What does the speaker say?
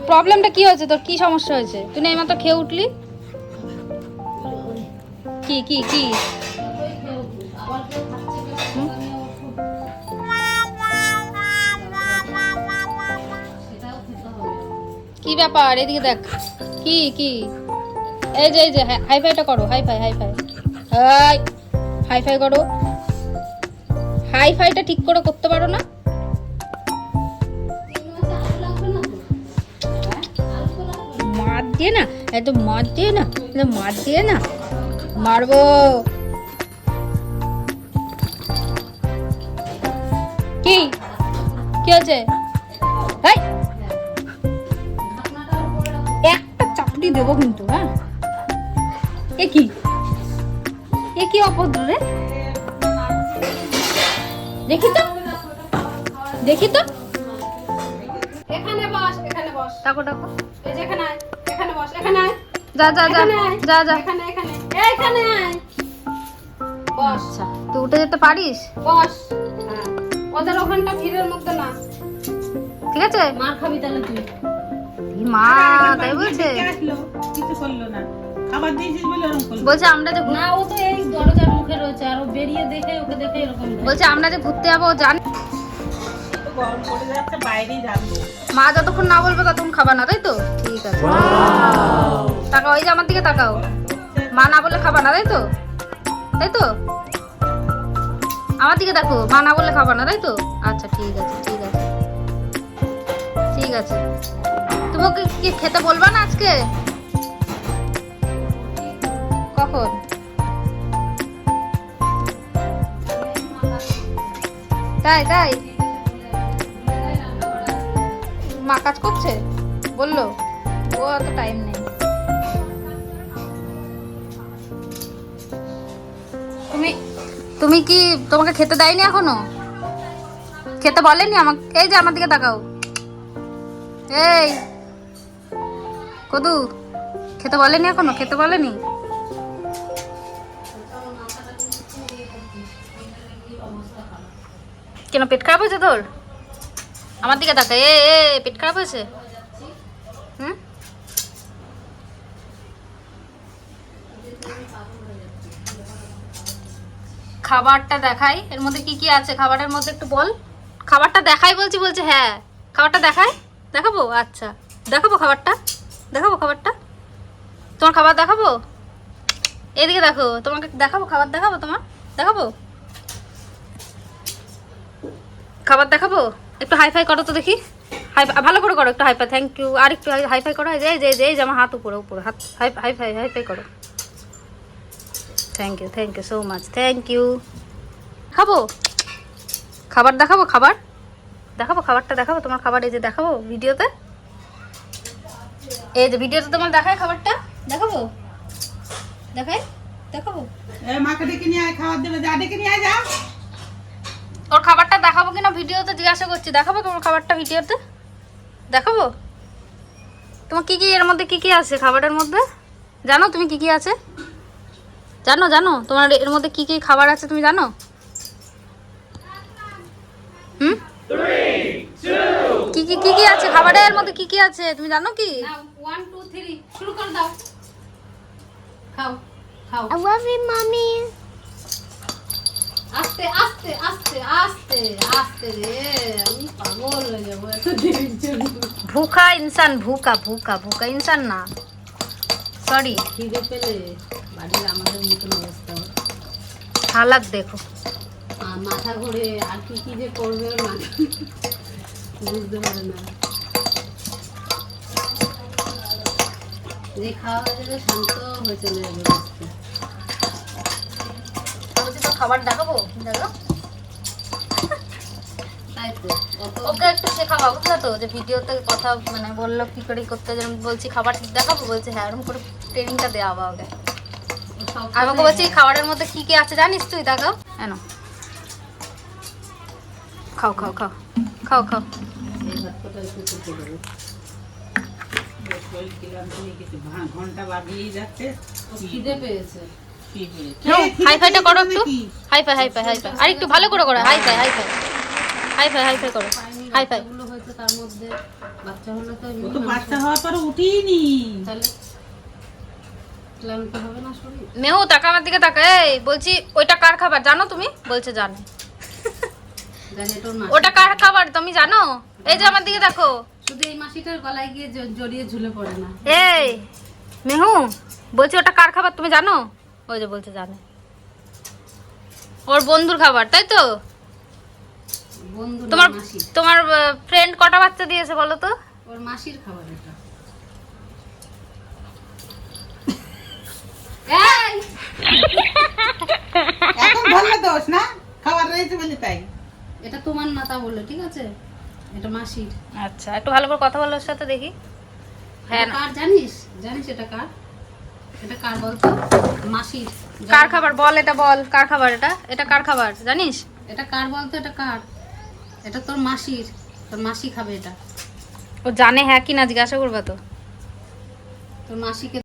প্রবলেমটা কি হয়েছে তোর? কি সমস্যা হয়েছে? তুই না এইমাত্র খেয়ে উঠলি। কি কি কি কি ব্যাপার? এদিকে দেখ। কি কি এই যে হাই ফাইটা করো, high five high five high five করো। হাই ফাইটা ঠিক করে করতে পারো না? মার দিয়ে না, এত মার দিয়ে না, মার দিয়ে না, মারবো। কি কি হচ্ছে? একটা চাপটি দেবো কিন্তু। হ্যাঁ, এ কি অভদ্র রে? দেখি তো দেখি তো। এখানে বস, এখানে বস। ডাকো ডাকো। এই যে এখানে আয়, এখানে বস, এখানে আয়। যা যা যা যা যা। এখানে এখানে এইখানে আয়। বস। আচ্ছা, তুই উঠে যেতে পারিস? বস। হ্যাঁ, ওদের ওখানটা ভিড়ের মধ্যে না। ঠিক আছে। মার খাবি তাহলে তুই। মা তাই বলছে? কিছু করলো না, খাবার দিয়েছিস বলে ওরকম করলো। বলছে আমরা যে না, ও তো এই দরজার মুখে রয়েছে আর ও বেরিয়ে দেখে ওকে দেখে এরকম। বলছে আমরা যে ঘুরতে যাবো জানি। তো গরম পড়ে যাচ্ছে, বাইরেই রাখবো। মা যতক্ষণ না বলবে ততক্ষণ খাবা না, তাই তো? ঠিক আছে। তাকাও, এই যে আমার দিকে তাকাও। মা না বলে খাবা না, তাই তো? তাই তো? আমার দিকে দেখো, মা না বললে খাবা না, তাই তো? আচ্ছা ঠিক আছে ঠিক আছে ঠিক আছে। তুমি ওকে কি খেতে বলবা না আজকে? কখন? তাই তাই মা কাজ করছে বললো, ও অত টাইম নেই। তুমি তুমি কি তোমাকে খেতে দেয়নি এখনো? খেতে বলেনি আমাকে? এই যে আমার দিকে তাকাও। এই কদু, খেতে বলেনি এখনো? খেতে বলেনি? কেন, পেট খারাপ হয়েছে তোর? আমার দিকে তাকা। এ পেট খারাপ হয়েছে? হুম, খাবারটা দেখাই, এর মধ্যে কি কি আছে খাবারের মধ্যে একটু বল। খাবারটা দেখাই বলছি। বলছে হ্যাঁ, খাবারটা দেখাই। দেখাবো? আচ্ছা দেখাবো খাবারটা, দেখাবো খাবারটা। তোমার খাবার দেখাবো? এদিকে দেখো, তোমাকে দেখাবো খাবার, দেখাবো তোমার, দেখাবো খাবার দেখাবো। একটু হাইফাই করো তো দেখি। হাই ভালো করে করো, একটু হাইফাই। Thank you. আর একটু হাইফাই করো। এই যে এই যে আমার হাত উপরে উপরে হাত, হাইফাই হাইফাই করো। Thank you so much, thank you. খাবো খাবার, দেখাবো খাবার, দেখাবো খাবারটা, দেখাবো তোমার খাবার। এই যে দেখাবো ভিডিওতে, এই যে ভিডিওতে তোমার দেখায় খাবারটা, দেখাবো দেখাই, দেখাবো। মাকে ডেকে নিয়ে আয়, খাবার দেবে, যা ডেকে নিয়ে আয় যা। ওর খাবারটা দেখাবো কিনা ভিডিওতে জিজ্ঞাসা করছি। দেখাবো তোমার খাবারটা ভিডিওতে, দেখাবো। তোমার কি কি এর মধ্যে কি কি আছে খাবারের মধ্যে? জানো তুমি কি কি আছে? জানো জানো তোমার এর মধ্যে কি কি খাবার আছে তুমি জানো? হুম, কি কি কি কি আছে খাবারের মধ্যে? কি কি আছে তুমি জানো কি? না, 1 2 3 শুরু করে দাও। খাও খাও। I love you, mommy. আস্তে আস্তে আস্তে আস্তে আস্তে রে, আমি পাগল হয়ে যাবো এত দেরির জন্য। ভুকা ইনসান, ভুকা ভুকা ভুকা ইনসান না, সরি। খিদে পেলে বাড়ির আমাদের মতন অবস্থা হয়। হালাত দেখো। আর মাথা ঘুরে আর কি কি যে করবে ওর মাথা বুঝতে পারে না। যে খাওয়া হয়ে যাবে শান্ত হয়ে চলে যাবে বসতে। বলছি তো খাবার দেখাবো, দেখো। তাই তো অত ওকে একটু শেখাবো, বুঝলে তো? যে ভিডিওতে কথা মানে বললো কি করে করতে, যেরকম বলছি খাবার দেখাবো, বলছে হ্যাঁ, এরকম করে ট্রেনিংটা দেওয়া হবে ওকে। সব আমাকে বলছি খাবারের মধ্যে কি কি আছে জানিস তুই? দেখাও। কেন, খাও খাও খাও খাও খাও। এই ভাতটা একটু খেতে দেবো। ঘন্টা বাজিয়েই যাচ্ছে। খিদে পেয়েছে। হাইফাইটা করো একটু, হাইফাই হাইফাই হাইফাই। আর একটু ভালো করে করো, হাইফাই হাইফাই হাইফাই হাইফাই করো, হাইফাই। এগুলো হয়তো তার মধ্যে বাচ্চা হলে তো ও এমনি তো মাংস- বাচ্চা হওয়ার পরে উঠিনি। তাহলে ক্লান্ত হবে না শরীর? মেহু টাকা আমার দিকে টাকা। এই বলছি ওইটা কার খাবার জানো তুমি? বলছে জানে। জানি তোর মাসি। ওটা কার খাবার তুমি জানো? এই যে আমার দিকে দেখো। শুধু এই মাসিটার গলায় গিয়ে জড়িয়ে ঝুলে পড়ে না। এই মেহু বলছি ওটা কার খাবার তুমি জানো? ওই যে বলছে জানে। ওর বন্ধুর খাবার তাই তো? বন্ধু না, তোমার মাসি। তোমার ফ্রেন্ড কটা বাচ্চা দিয়েছে বলো তো? ওর মাসির খাবার এটা। এই এখন ধরলে দোষ না, খাবার রয়েছে বলে তাই। এটা তোমার না তা বললো, ঠিক আছে? এটা মাসির। আচ্ছা একটু ভালো করে কথা বলো ওর সাথে দেখি। হ্যাঁ এটা কার জানিস? জানিস এটা কার? এটা কার বলতো? মাসির। কার খাবার বল, এটা বল কার খাবার এটা? এটা কার খাবার জানিস? এটা কার বলতো? এটা কার? এটা তোর মাসির। তোর মাসি খাবে এটা। ও জানে হ্যাঁ কি না জিজ্ঞাসা করবা তো। তোর মাসিকে